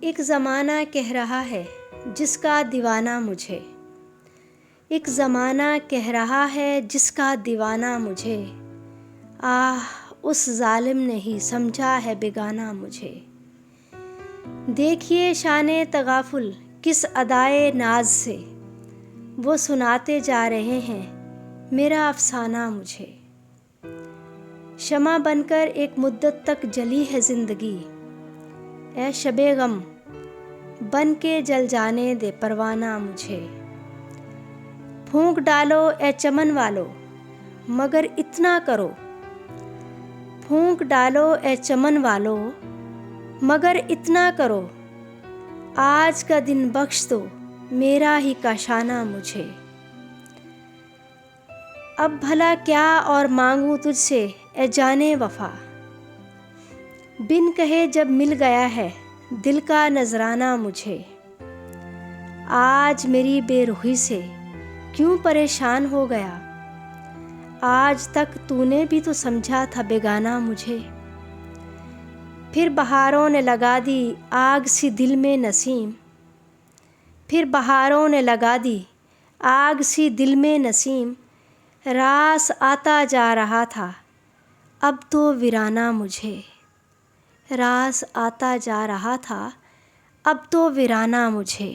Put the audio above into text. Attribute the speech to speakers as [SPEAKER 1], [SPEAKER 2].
[SPEAKER 1] ایک زمانہ کہہ رہا ہے جس کا دیوانہ مجھے، ایک زمانہ کہہ رہا ہے جس کا دیوانہ مجھے، آہ اس ظالم نے ہی سمجھا ہے بیگانہ مجھے۔ دیکھیے شان تغافل کس ادائے ناز سے وہ سناتے جا رہے ہیں میرا افسانہ مجھے۔ شمع بن کر ایک مدت تک جلی ہے زندگی، اے شب غم بن کے جل جانے دے پروانہ مجھے۔ پھونک ڈالو اے چمن والو مگر اتنا کرو، پھونک ڈالو اے چمن والو مگر اتنا کرو، آج کا دن بخش دو میرا ہی کاشانہ مجھے۔ اب بھلا کیا اور مانگوں تجھ سے اے جانے وفا، بن کہے جب مل گیا ہے دل کا نذرانہ مجھے۔ آج میری بے رخی سے کیوں پریشان ہو گیا، آج تک تو نے بھی تو سمجھا تھا بیگانہ مجھے۔ پھر بہاروں نے لگا دی آگ سی دل میں نسیم، پھر بہاروں نے لگا دی آگ سی دل میں نسیم، راس آتا جا رہا تھا اب تو ویرانہ مجھے، راس آتا جا رہا تھا اب تو ویرانہ مجھے۔